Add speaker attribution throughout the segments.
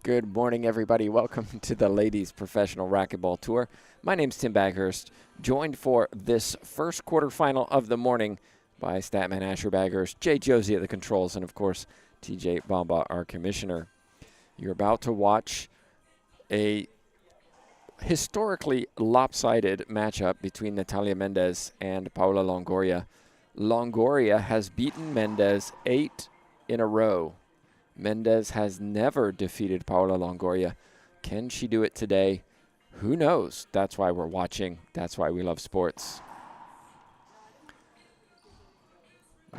Speaker 1: Good morning, everybody. Welcome to the Ladies Professional Racquetball Tour. My name's Tim Baghurst, joined for this first quarterfinal of the morning by Statman Asher Baghurst, Jay Josie at the controls, and of course, TJ Bamba, our commissioner. You're about to watch a historically lopsided matchup between Natalia Mendez and Paula Longoria. Longoria has beaten Mendez 8 in a row. Mendez has never defeated Paula Longoria. Can she do it today? Who knows? That's why we're watching. That's why we love sports.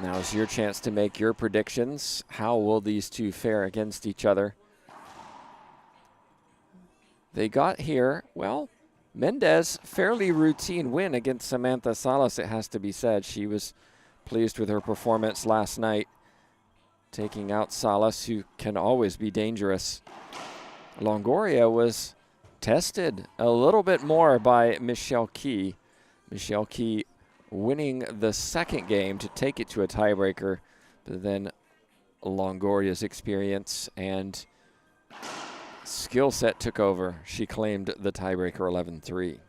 Speaker 1: Now's your chance to make your predictions. How will these two fare against each other? They got here, well, Mendez, fairly routine win against Samantha Salas, it has to be said. She was pleased with her performance last night, taking out Salas, who can always be dangerous. Longoria was tested a little bit more by Michelle Key. Michelle Key winning the second game to take it to a tiebreaker, but then Longoria's experience and skill set took over. She claimed the tiebreaker 11-3.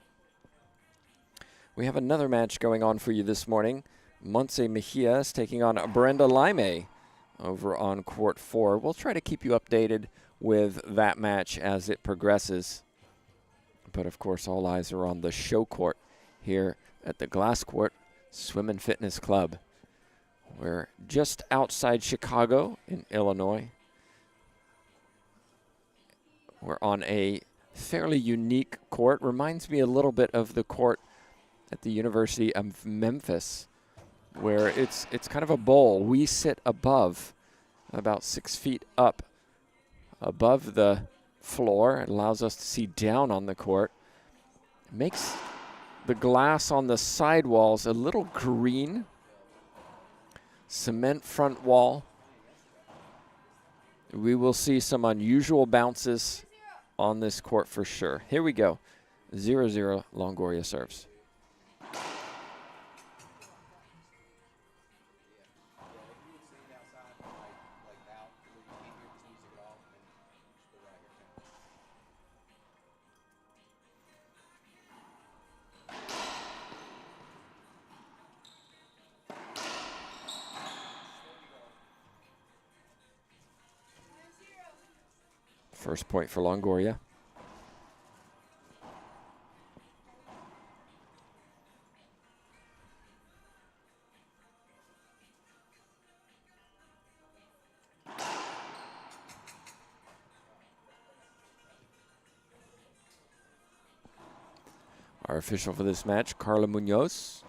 Speaker 1: We have another match going on for you this morning. Montse Mejia is taking on Brenda Laime over on court 4. We'll try to keep you updated with that match as it progresses. But of course, all eyes are on the show court here at the Glass Court Swim and Fitness Club. We're just outside Chicago in Illinois. We're on a fairly unique court. Reminds me a little bit of the court at the University of Memphis, where it's kind of a bowl. We sit above, about 6 feet up above the floor. It allows us to see down on the court. It makes the glass on the side walls a little green. Cement front wall. We will see some unusual bounces on this court for sure. Here we go. 0-0, Longoria serves. First point for Longoria. Our official for this match, Carla Munoz.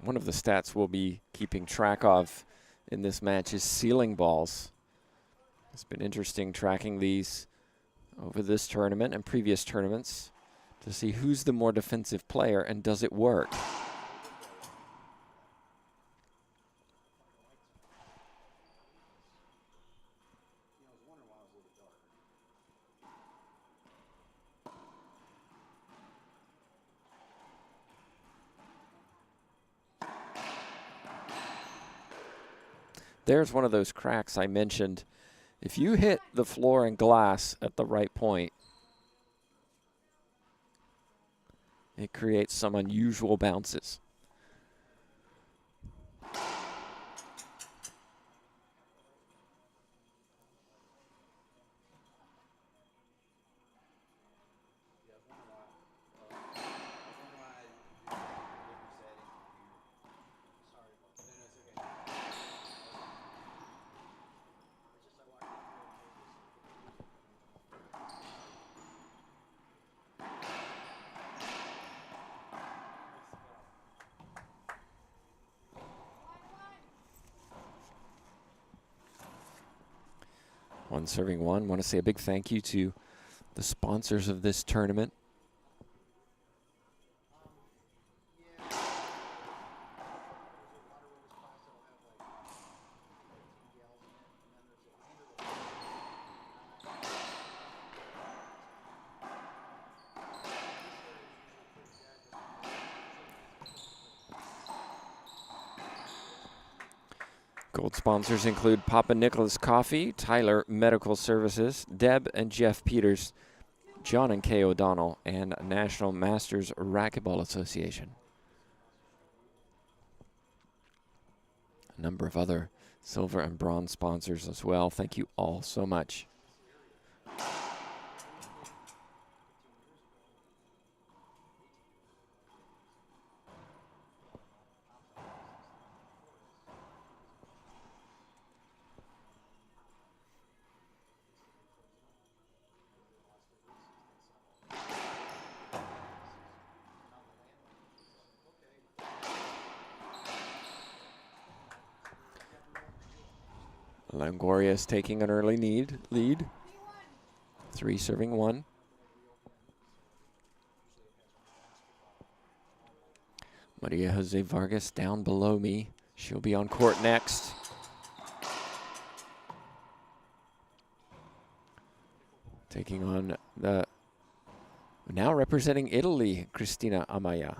Speaker 1: One of the stats we'll be keeping track of in this match is ceiling balls. It's been interesting tracking these over this tournament and previous tournaments to see who's the more defensive player and does it work. There's one of those cracks I mentioned. If you hit the floor and glass at the right point, it creates some unusual bounces. One serving one. Want to say a big thank you to the sponsors of this tournament. Gold sponsors include Papa Nicholas Coffee, Tyler Medical Services, Deb and Jeff Peters, John and Kay O'Donnell, and National Masters Racquetball Association. A number of other silver and bronze sponsors as well. Thank you all so much. Longoria is taking an early lead. 3 serving 1. Maria Jose Vargas down below me. She'll be on court next. Taking on the now representing Italy, Cristina Amaya.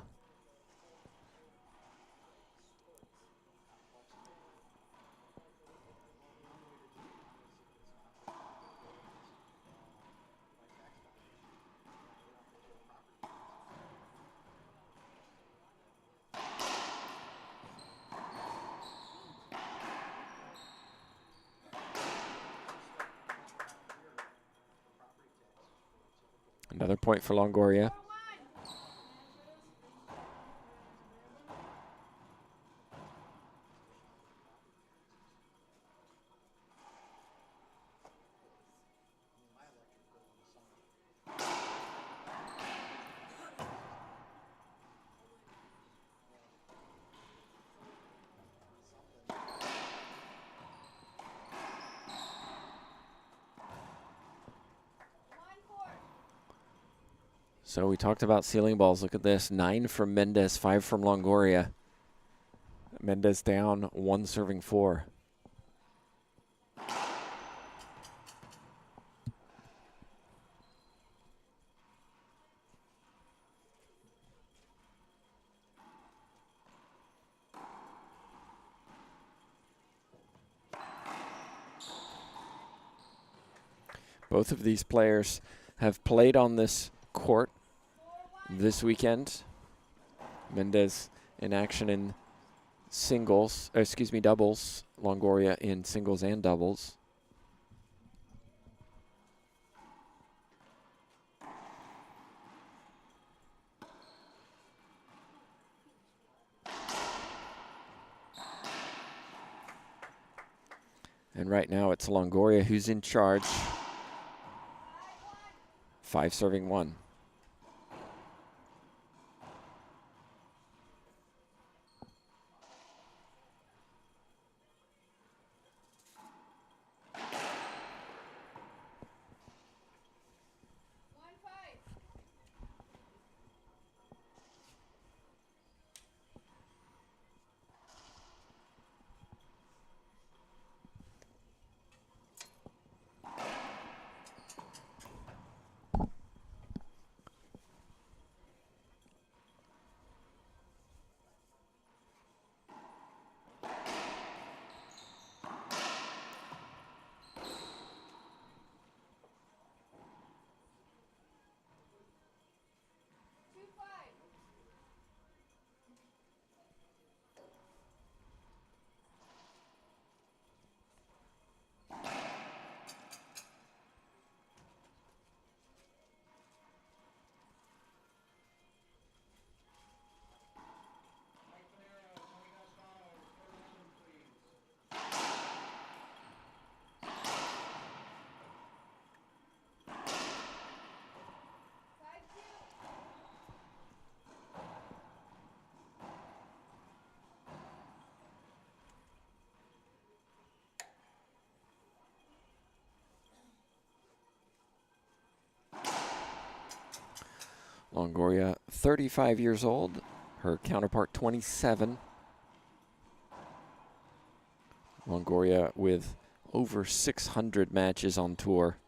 Speaker 1: Another point for Longoria. So we talked about ceiling balls. Look at this. 9 from Mendes, 5 from Longoria. Mendes down, 1 serving 4. Both of these players have played on this court this weekend. Mendez in action in singles, doubles. Longoria in singles and doubles. And right now it's Longoria who's in charge. 5 serving 1. Longoria, 35 years old. Her counterpart, 27. Longoria with over 600 matches on tour.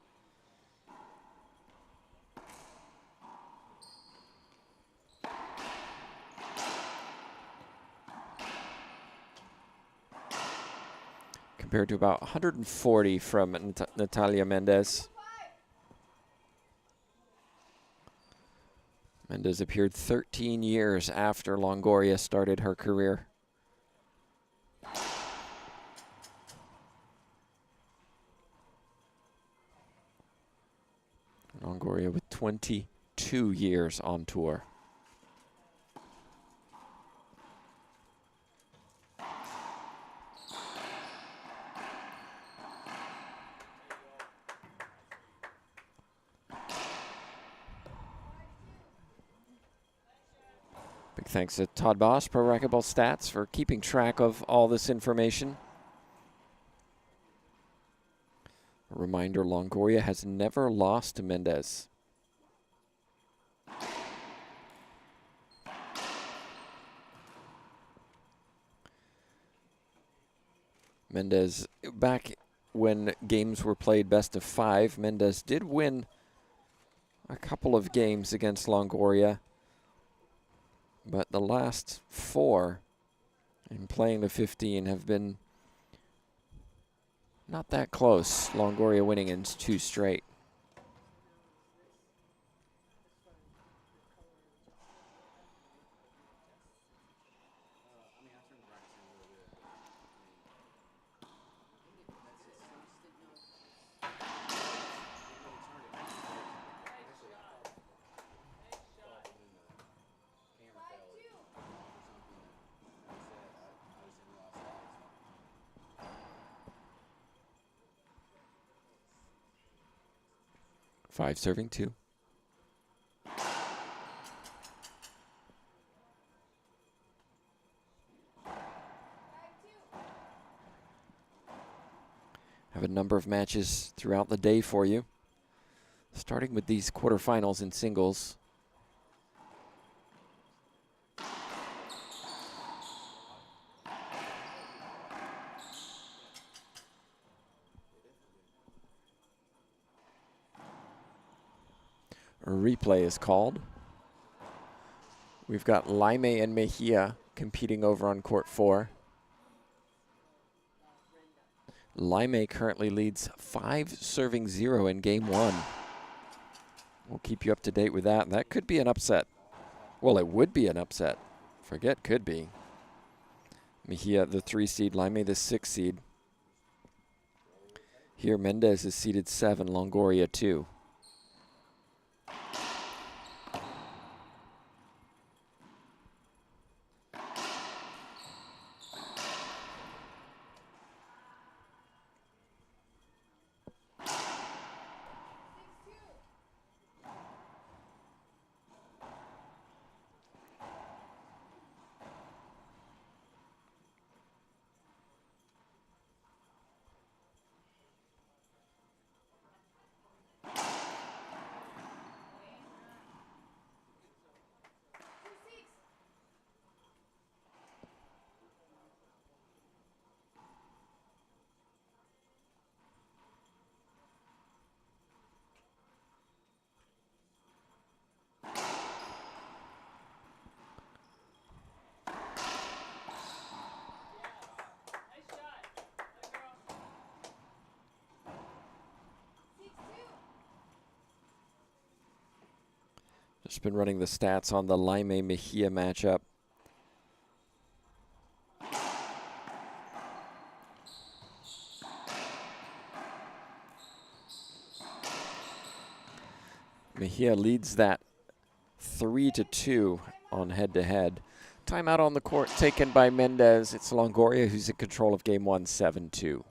Speaker 1: Compared to about 140 from Natalia Mendez. Mendez appeared 13 years after Longoria started her career. Longoria with 22 years on tour. Big thanks to Todd Boss, Pro Racquetball Stats, for keeping track of all this information. A reminder, Longoria has never lost to Mendez. Mendez, back when games were played best of 5, Mendez did win a couple of games against Longoria. But the last 4 in playing the 15 have been not that close. Longoria winning in 2 straight. Five serving 2. Have a number of matches throughout the day for you, starting with these quarterfinals in singles. A replay is called. We've got Laime and Mejia competing over on court 4. Laime currently leads 5-0 in game 1. We'll keep you up to date with that. That could be an upset. Well, it would be an upset. Forget could be. Mejia, the 3 seed, Laime, the 6 seed. Here, Mendez is seeded 7, Longoria 2. Just been running the stats on the Laime-Mejia matchup. Mejia leads that 3-2 on head-to-head. Timeout on the court taken by Mendez. It's Longoria who's in control of game 1, 7-2.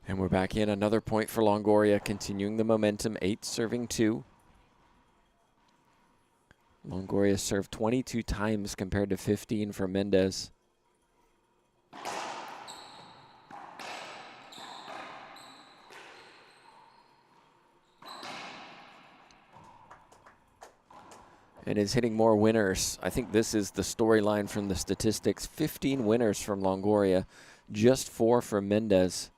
Speaker 1: And we're back in. Another point for Longoria, continuing the momentum, 8 serving 2. Longoria served 22 times compared to 15 for Mendez. And is hitting more winners. I think this is the storyline from the statistics. 15 winners from Longoria, just 4 from Mendez.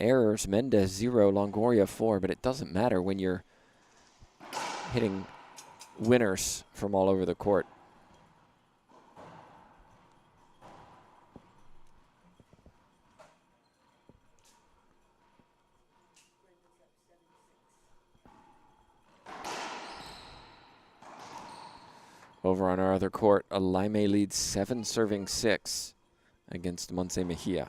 Speaker 1: Errors, Mendez 0, Longoria 4, but it doesn't matter when you're hitting winners from all over the court. Over on our other court, Alaime leads 7 serving 6 against Monse Mejia.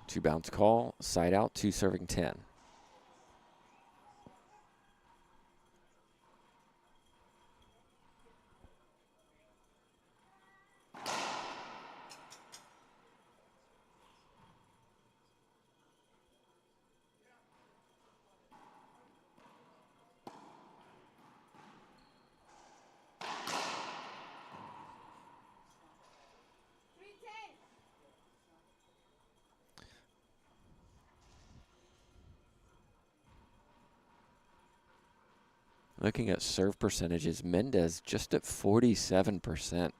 Speaker 1: Two bounce call, side out, 2 serving 10. Looking at serve percentages, Mendez just at 47%.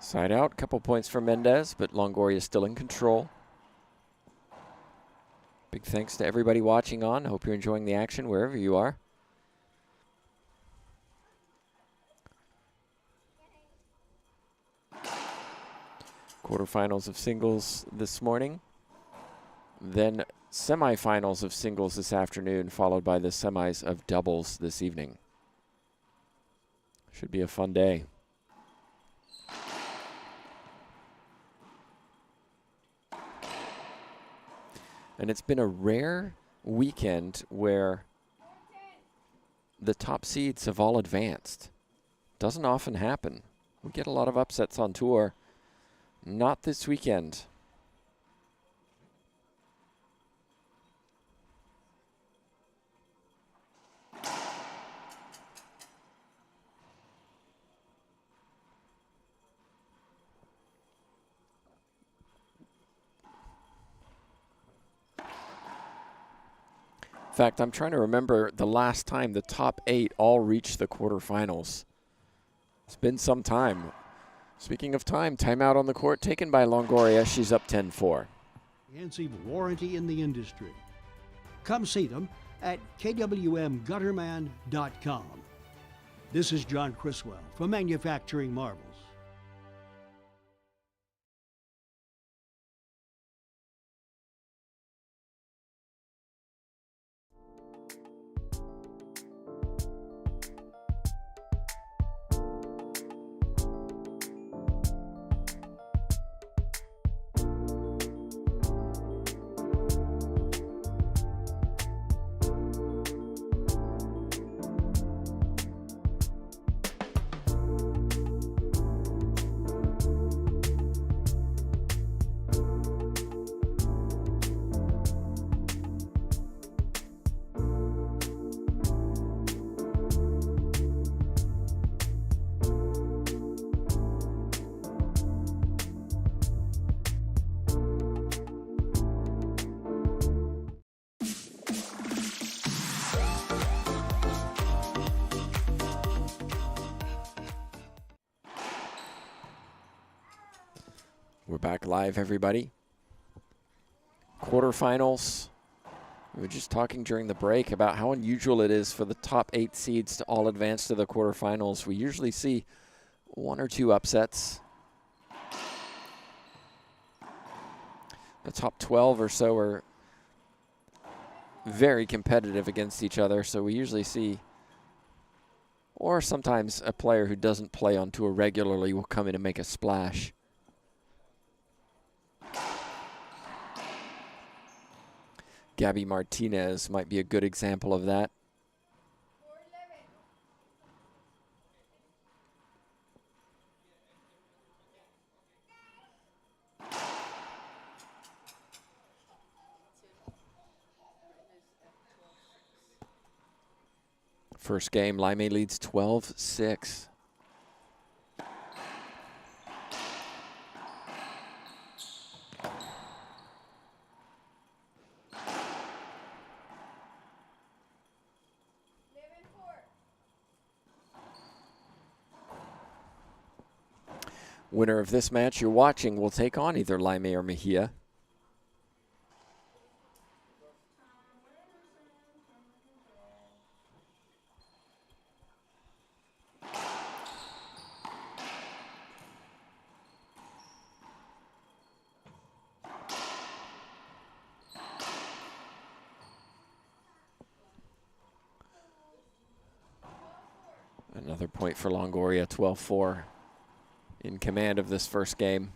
Speaker 1: Side out, couple points for Mendez, but Longoria is still in control. Big thanks to everybody watching on. Hope you're enjoying the action wherever you are. Quarterfinals of singles this morning. Then semifinals of singles this afternoon, followed by the semis of doubles this evening. Should be a fun day. And it's been a rare weekend where the top seeds have all advanced. Doesn't often happen. We get a lot of upsets on tour. Not this weekend. In fact, I'm trying to remember the last time the top 8 all reached the quarterfinals. It's been some time. Speaking of time, timeout on the court taken by Longoria. She's up 10-4.
Speaker 2: Comprehensive warranty in the industry. Come see them at kwmgutterman.com. This is John Criswell from Manufacturing Marvels.
Speaker 1: We're back live, everybody. Quarterfinals. We were just talking during the break about how unusual it is for the top 8 seeds to all advance to the quarterfinals. We usually see 1 or 2 upsets. The top 12 or so are very competitive against each other, so we usually see, or sometimes a player who doesn't play on tour regularly will come in and make a splash. Gabby Martinez might be a good example of that. First game, Laime leads 12-6. Winner of this match you're watching will take on either Laime or Mejia. Another point for Longoria, 12-4. In command of this first game.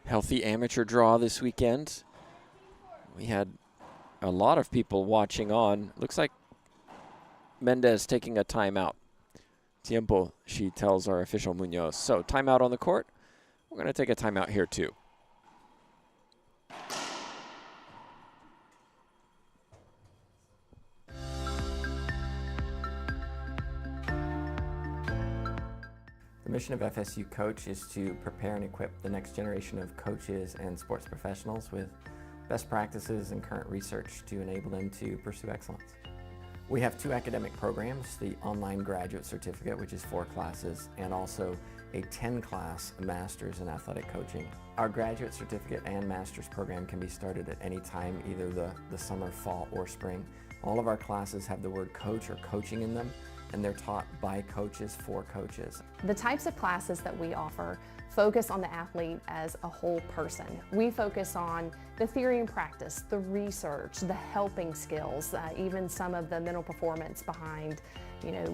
Speaker 1: Healthy amateur draw this weekend. We had a lot of people watching on. Looks like Mendez taking a timeout. Tiempo, she tells our official Munoz. So timeout on the court. We're going to take a timeout here too.
Speaker 3: The mission of FSU Coach is to prepare and equip the next generation of coaches and sports professionals with best practices and current research to enable them to pursue excellence. We have 2 academic programs, the online graduate certificate, which is 4 classes, and also a 10-class master's in athletic coaching. Our graduate certificate and master's program can be started at any time, either the summer, fall, or spring. All of our classes have the word coach or coaching in them, and they're taught by coaches for coaches.
Speaker 4: The types of classes that we offer focus on the athlete as a whole person. We focus on the theory and practice, the research, the helping skills, even some of the mental performance behind,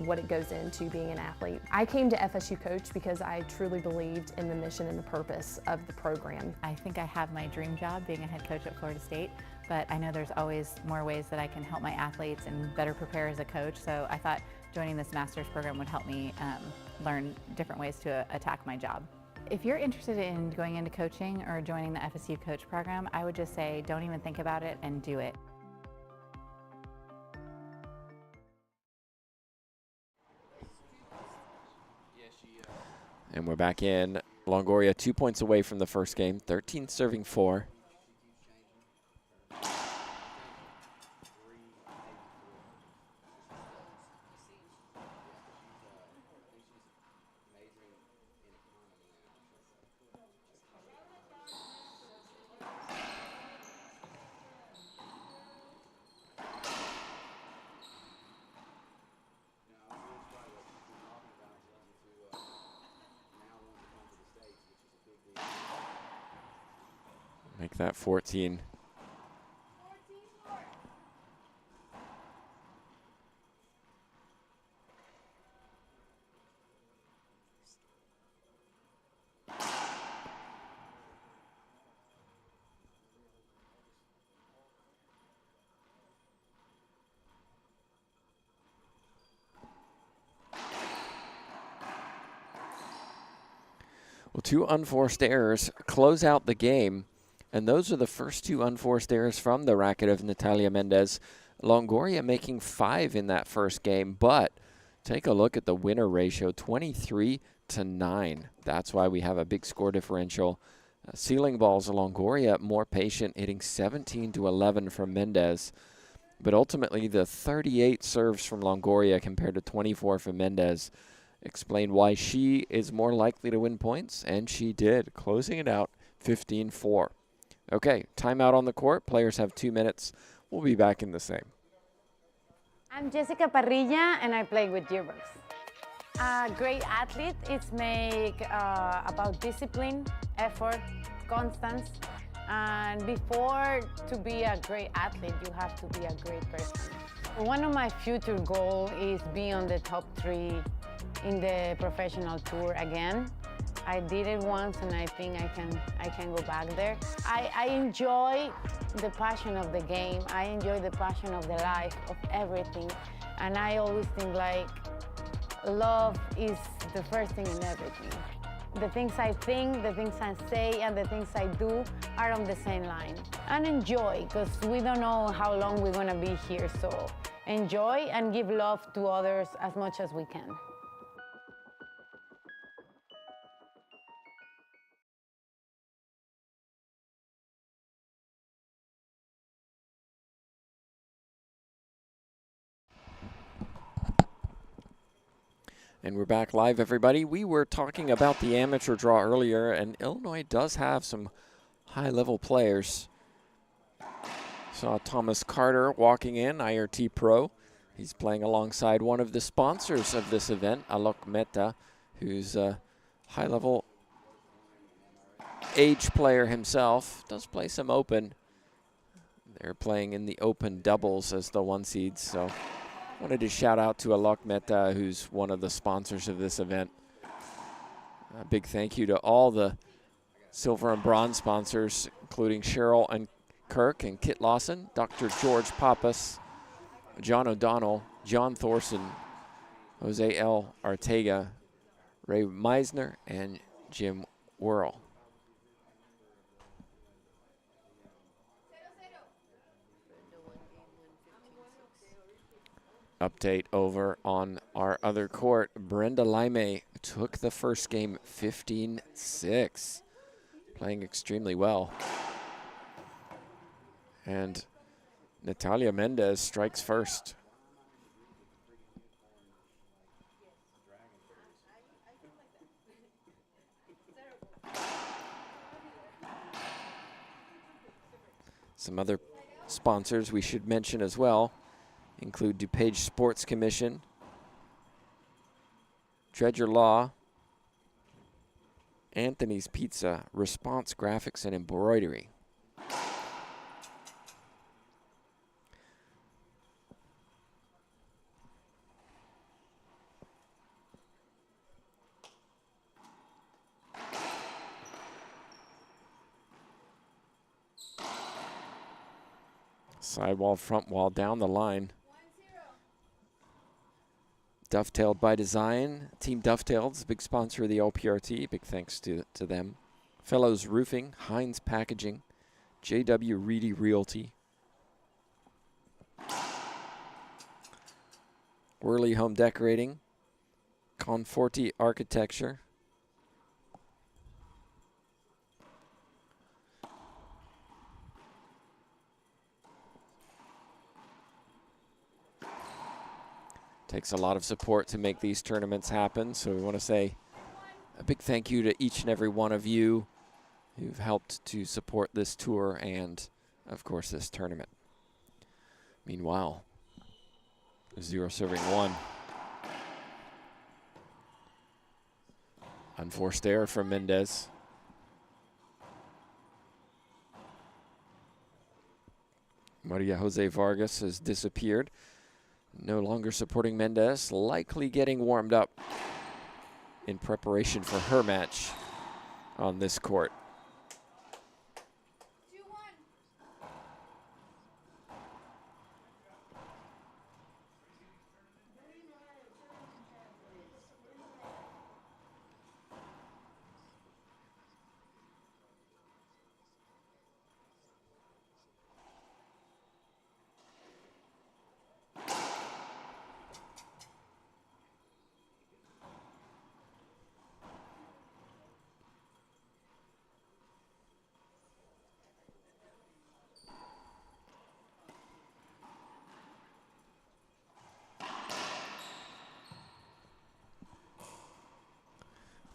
Speaker 4: what it goes into being an athlete. I came to FSU Coach because I truly believed in the mission and the purpose of the program.
Speaker 5: I think I have my dream job being a head coach at Florida State, but I know there's always more ways that I can help my athletes and better prepare as a coach, so I thought joining this master's program would help me learn different ways to attack my job. If you're interested in going into coaching or joining the FSU Coach program, I would just say don't even think about it and do it.
Speaker 1: And we're back in. Longoria 2 points away from the first game, 13 serving 4. Make that 14. Well, 2 unforced errors close out the game, and those are the first 2 unforced errors from the racket of Natalia Mendez. Longoria making 5 in that first game, but take a look at the winner ratio, 23-9. That's why we have a big score differential. Ceiling balls, Longoria more patient, hitting 17-11 from Mendez. But ultimately, the 38 serves from Longoria compared to 24 from Mendez explain why she is more likely to win points, and she did, closing it out 15-4. Okay, timeout on the court. Players have 2 minutes. We'll be back in the same.
Speaker 6: I'm Jessica Parrilla, and I play with Gearbox. A great athlete is about discipline, effort, constance, and before to be a great athlete, you have to be a great person. One of my future goals is be on the top 3 in the professional tour again. I did it once, and I think I can go back there. I enjoy the passion of the game. I enjoy the passion of the life, of everything. And I always think like love is the first thing in everything. The things I think, the things I say, and the things I do are on the same line. And enjoy, because we don't know how long we're gonna be here. So enjoy and give love to others as much as we can.
Speaker 1: And we're back live, everybody. We were talking about the amateur draw earlier, and Illinois does have some high-level players. Saw Thomas Carter walking in, IRT Pro. He's playing alongside one of the sponsors of this event, Alok Mehta, who's a high-level age player himself. Does play some open. They're playing in the open doubles as the 1 seeds, so wanted to shout out to Alok Mehta, who's one of the sponsors of this event. A big thank you to all the silver and bronze sponsors, including Cheryl and Kirk and Kit Lawson, Dr. George Pappas, John O'Donnell, John Thorson, Jose L. Artega, Ray Meisner, and Jim Whirl. Update over on our other court. Brenda Laime took the first game 15-6, playing extremely well. And Natalia Mendez strikes first. Some other sponsors we should mention as well include DuPage Sports Commission, Dredger Law, Anthony's Pizza, Response Graphics and Embroidery. Sidewall, front wall, down the line. Dovetailed by Design. Team Dovetailed is a big sponsor of the LPRT. Big thanks to them. Fellows Roofing, Heinz Packaging, JW Reedy Realty, Worley Home Decorating, Conforti Architecture, takes a lot of support to make these tournaments happen, so we want to say a big thank you to each and every one of you who've helped to support this tour and, of course, this tournament. Meanwhile, 0 serving 1. Unforced error from Mendez. Maria Jose Vargas has disappeared. No longer supporting Mendez, likely getting warmed up in preparation for her match on this court.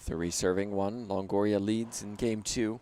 Speaker 1: Three serving one. Longoria leads in game 2.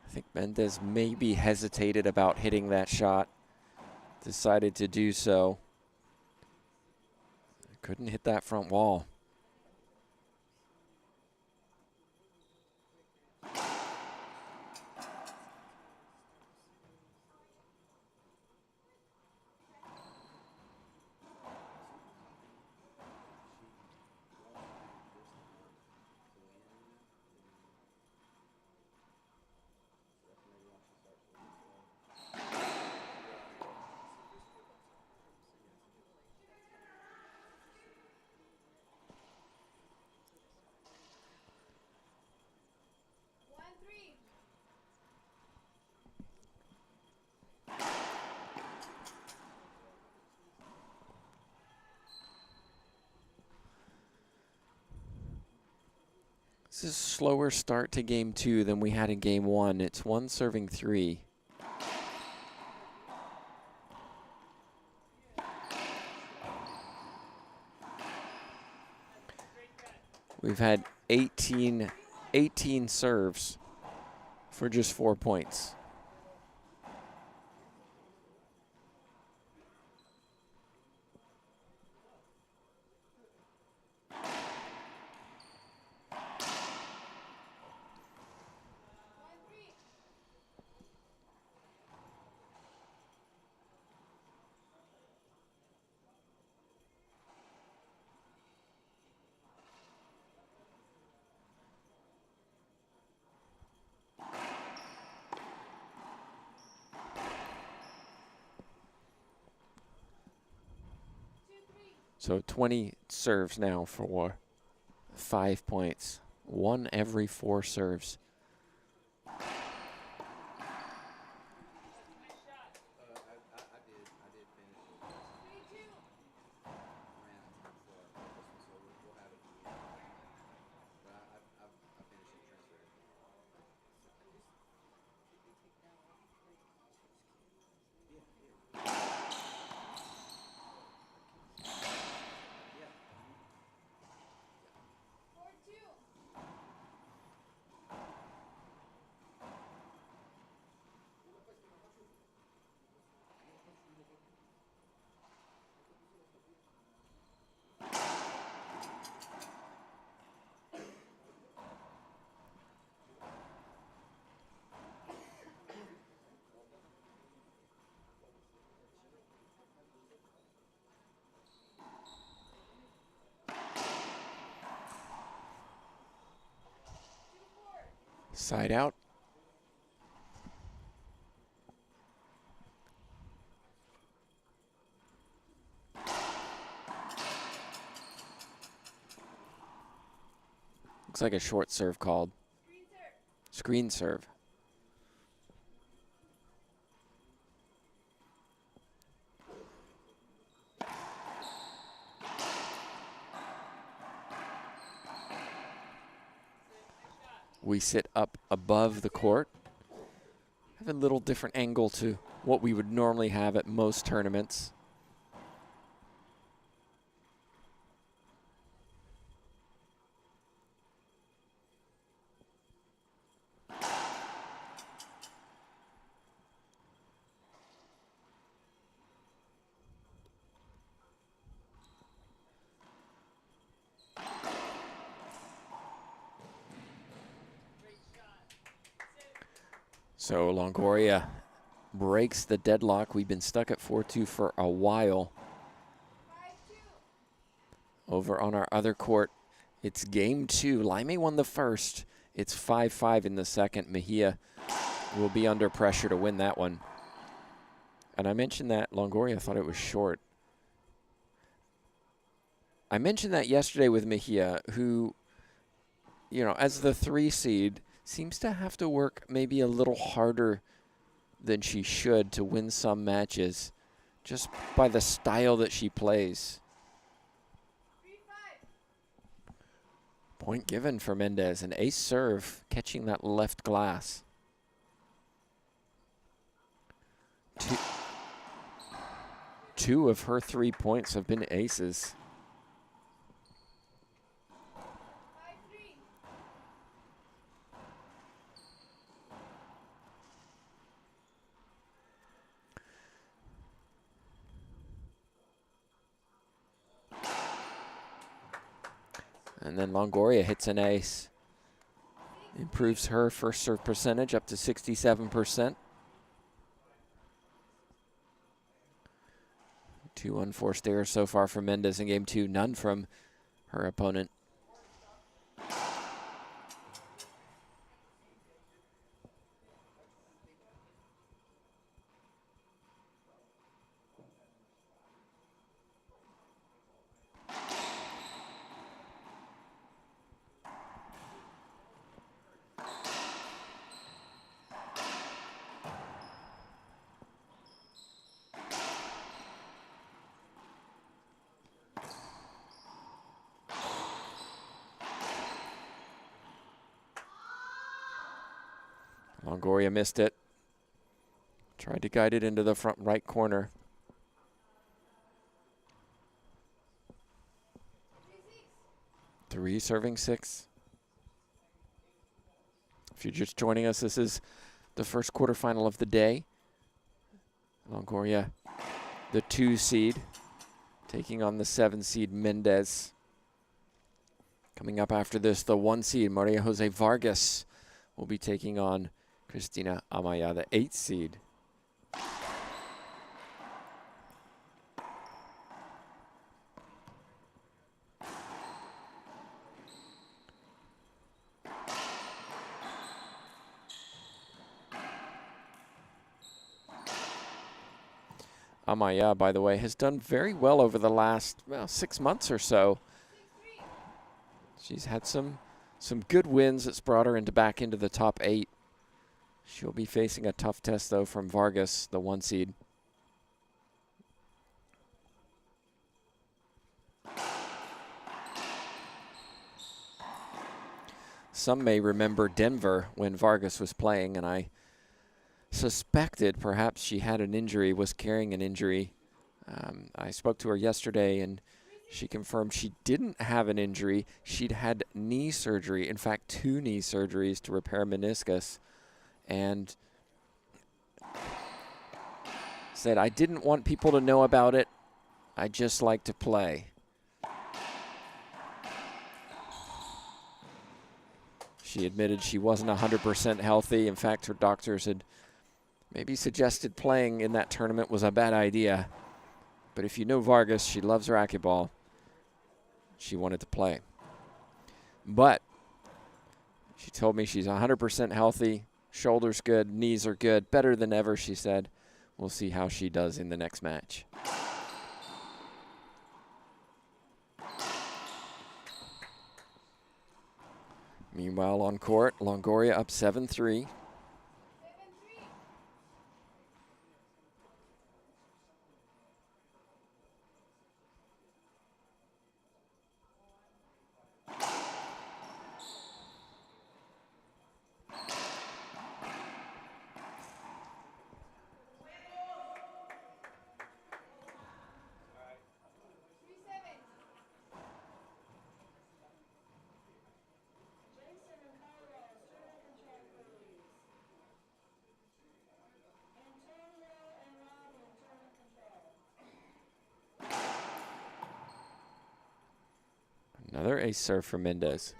Speaker 1: I think Mendez maybe hesitated about hitting that shot. Decided to do so. Couldn't hit that front wall. This is a slower start to game 2 than we had in game 1. It's 1 serving 3. We've had 18 serves for just 4 points. So 20 serves now for 5 points. 1 every 4 serves. Side out. Looks like a short serve called. Screen serve. We sit up above the court. Have a little different angle to what we would normally have at most tournaments. So Longoria breaks the deadlock. We've been stuck at 4-2 for a while. Over on our other court, it's game 2. Laime won the first. It's 5-5 in the second. Mejia will be under pressure to win that one. And I mentioned that Longoria thought it was short. I mentioned that yesterday with Mejia, who, you know, as the 3 seed, seems to have to work maybe a little harder than she should to win some matches, just by the style that she plays. Point given for Mendez, an ace serve, catching that left glass. Two of her 3 points have been aces. And then Longoria hits an ace. Improves her first serve percentage up to 67%. 2 unforced errors so far from Mendes in game 2, none from her opponent. Longoria missed it. Tried to guide it into the front right corner. Three serving 6. If you're just joining us, this is the first quarterfinal of the day. Longoria, the 2 seed, taking on the 7 seed Mendez. Coming up after this, the 1 seed Maria Jose Vargas will be taking on Cristina Amaya, the 8 seed. Amaya, by the way, has done very well over the last 6 months or so. She's had some good wins that's brought her back into the top 8. She'll be facing a tough test, though, from Vargas, the 1 seed. Some may remember Denver when Vargas was playing, and I suspected perhaps she had an injury, was carrying an injury. I spoke to her yesterday, and she confirmed she didn't have an injury. She'd had knee surgery, in fact, 2 knee surgeries to repair meniscus. And said, I didn't want people to know about it. I just like to play. She admitted she wasn't 100% healthy. In fact, her doctors had maybe suggested playing in that tournament was a bad idea. But if you know Vargas, she loves racquetball. She wanted to play. But she told me she's 100% healthy. Shoulders good, knees are good, better than ever, she said. We'll see how she does in the next match. Meanwhile, on court, Longoria up 7-3. Another ace serve for Mendez.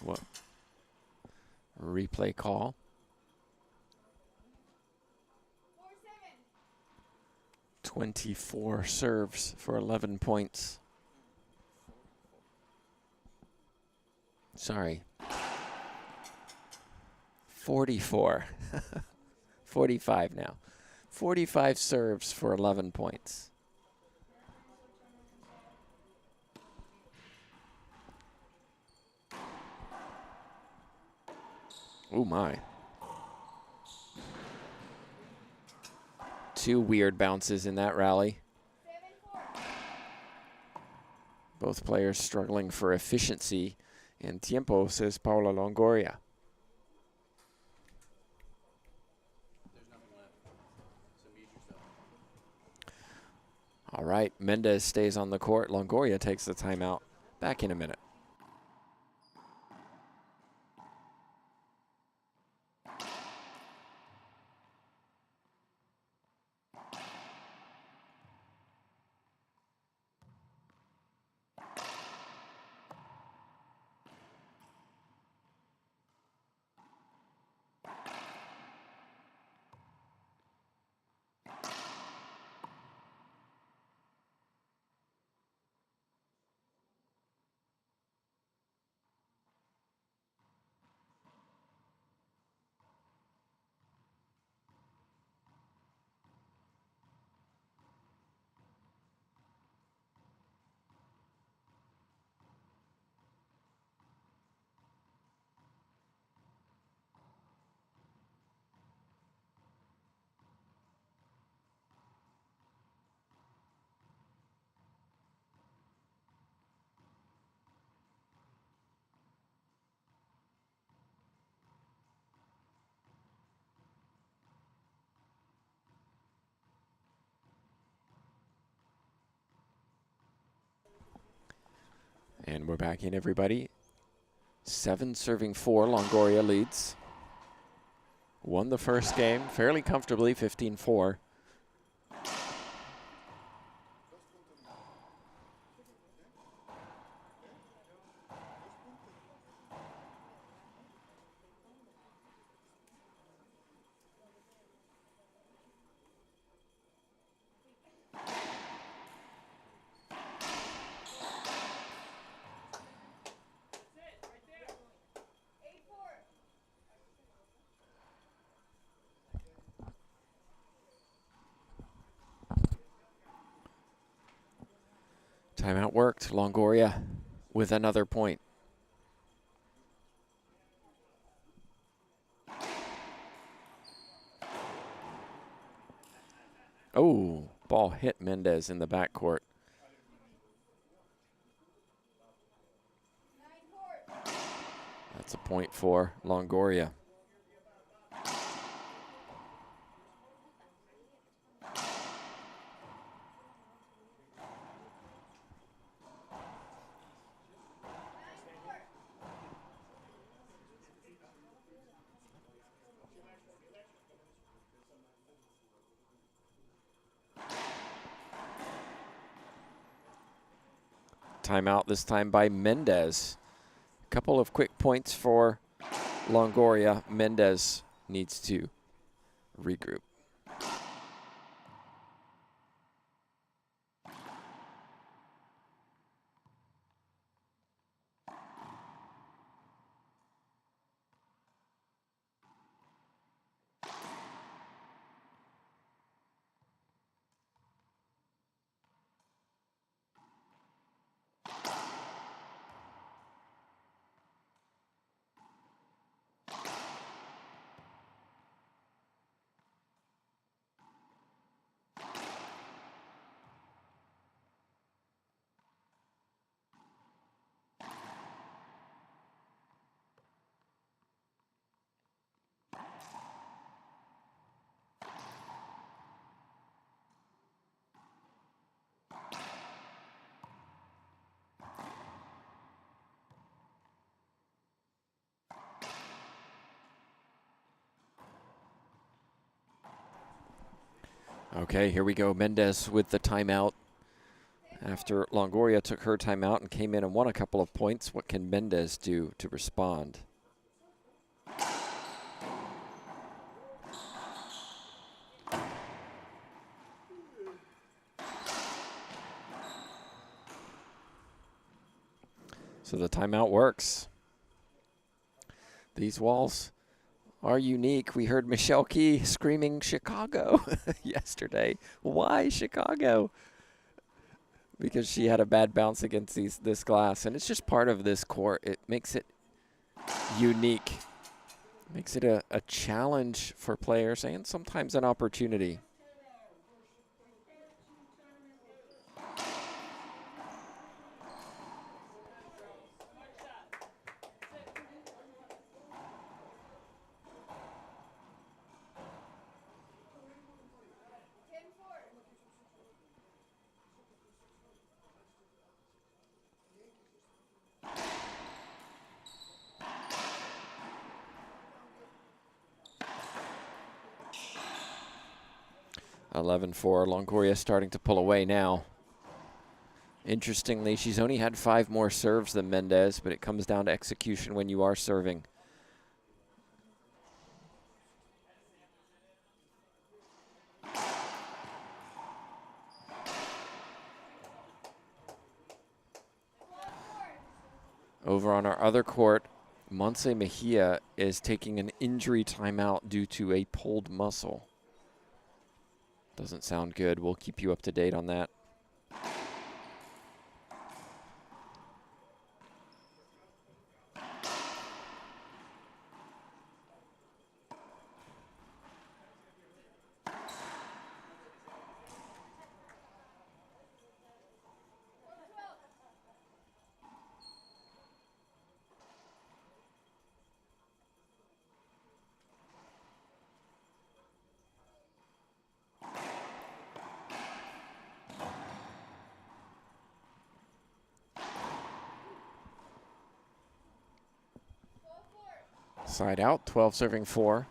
Speaker 1: what replay call. 24 serves for 11 points. Sorry. 44. 45 now. 45 serves for 11 points. Oh my. 2 weird bounces in that rally. Both players struggling for efficiency and tiempo, says Paula Longoria. All right, Mendez stays on the court. Longoria takes the timeout. Back in a minute. And we're back in, everybody. 7 serving 4, Longoria leads. Won the first game fairly comfortably, 15-4. Timeout worked. Longoria with another point. Oh, ball hit Mendez in the backcourt. That's a point for Longoria. Timeout this time by Mendez. A couple of quick points for Longoria. Mendes needs to regroup. Okay, here we go. Mendez with the timeout After Longoria took her timeout and came in and won a couple of points, what can Mendez do to respond? So the timeout works. These walls are unique. We heard Michelle Key screaming Chicago yesterday. Why Chicago? Because she had a bad bounce against this glass, and it's just part of this court. It makes it unique. Makes it a challenge for players and sometimes an opportunity. (11-4). Longoria starting to pull away now. Interestingly, she's only had 5 more serves than Mendez, but it comes down to execution when you are serving. Over on our other court, Montse Mejia is taking an injury timeout due to a pulled muscle. Doesn't sound good. We'll keep you up to date on that. Side out, 12 serving 4.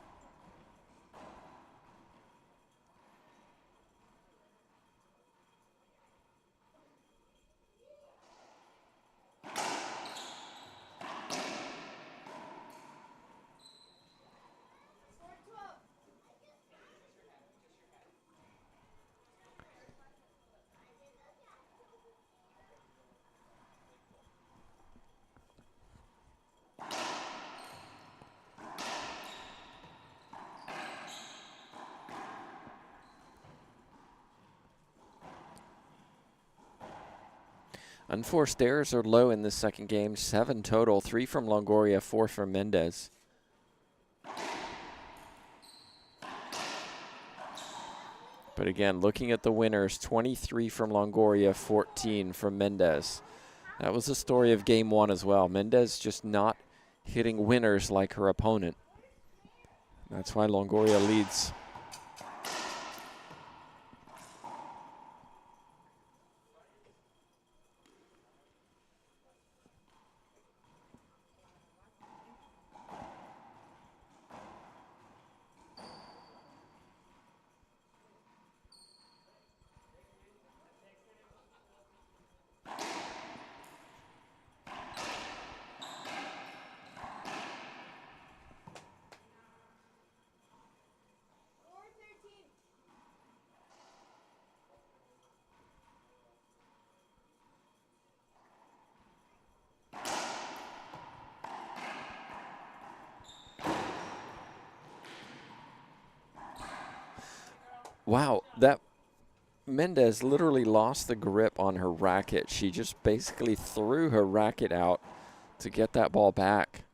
Speaker 1: Unforced errors are low in this second game, 7 total, 3 from Longoria, 4 from Mendez. But again, looking at the winners, 23 from Longoria, 14 from Mendez. That was the story of game 1 as well. Mendez just not hitting winners like her opponent. That's why Longoria leads. Wow, that Mendez literally lost the grip on her racket. She just basically threw her racket out to get that ball back.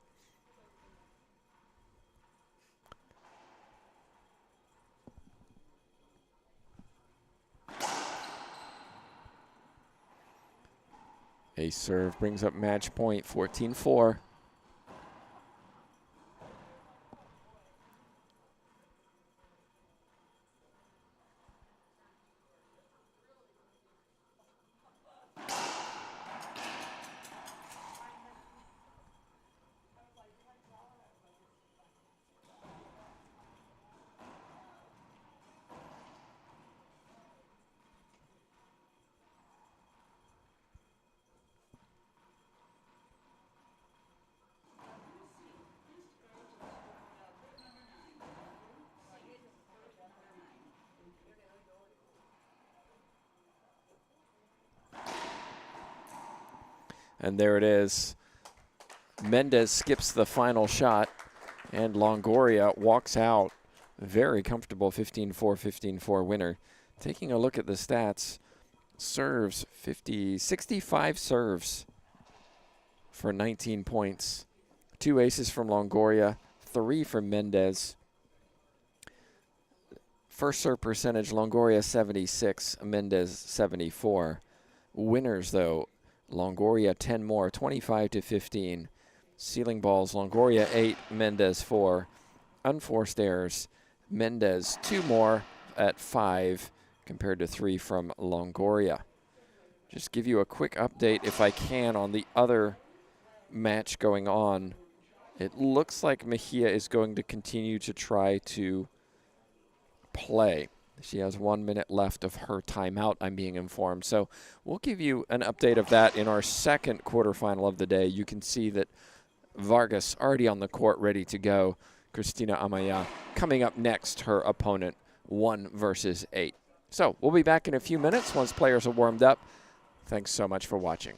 Speaker 1: A serve brings up match point, 14-4. And there it is. Mendez skips the final shot, and Longoria walks out. Very comfortable 15-4, 15-4 winner. Taking a look at the stats, serves 65 serves for 19 points. 2 aces from Longoria, 3 from Mendez. First serve percentage, Longoria 76, Mendes 74. Winners though, Longoria 10 more, 25-15. Ceiling balls, Longoria 8, Mendes 4. Unforced errors, Mendes 2 more at 5 compared to 3 from Longoria. Just give you a quick update if I can on the other match going on. It looks like Mejia is going to continue to try to play. She has 1 minute left of her timeout, I'm being informed. So we'll give you an update of that in our second quarterfinal of the day. You can see that Vargas already on the court, ready to go. Cristina Amaya coming up next, her opponent, 1 versus 8. So we'll be back in a few minutes once players are warmed up. Thanks so much for watching.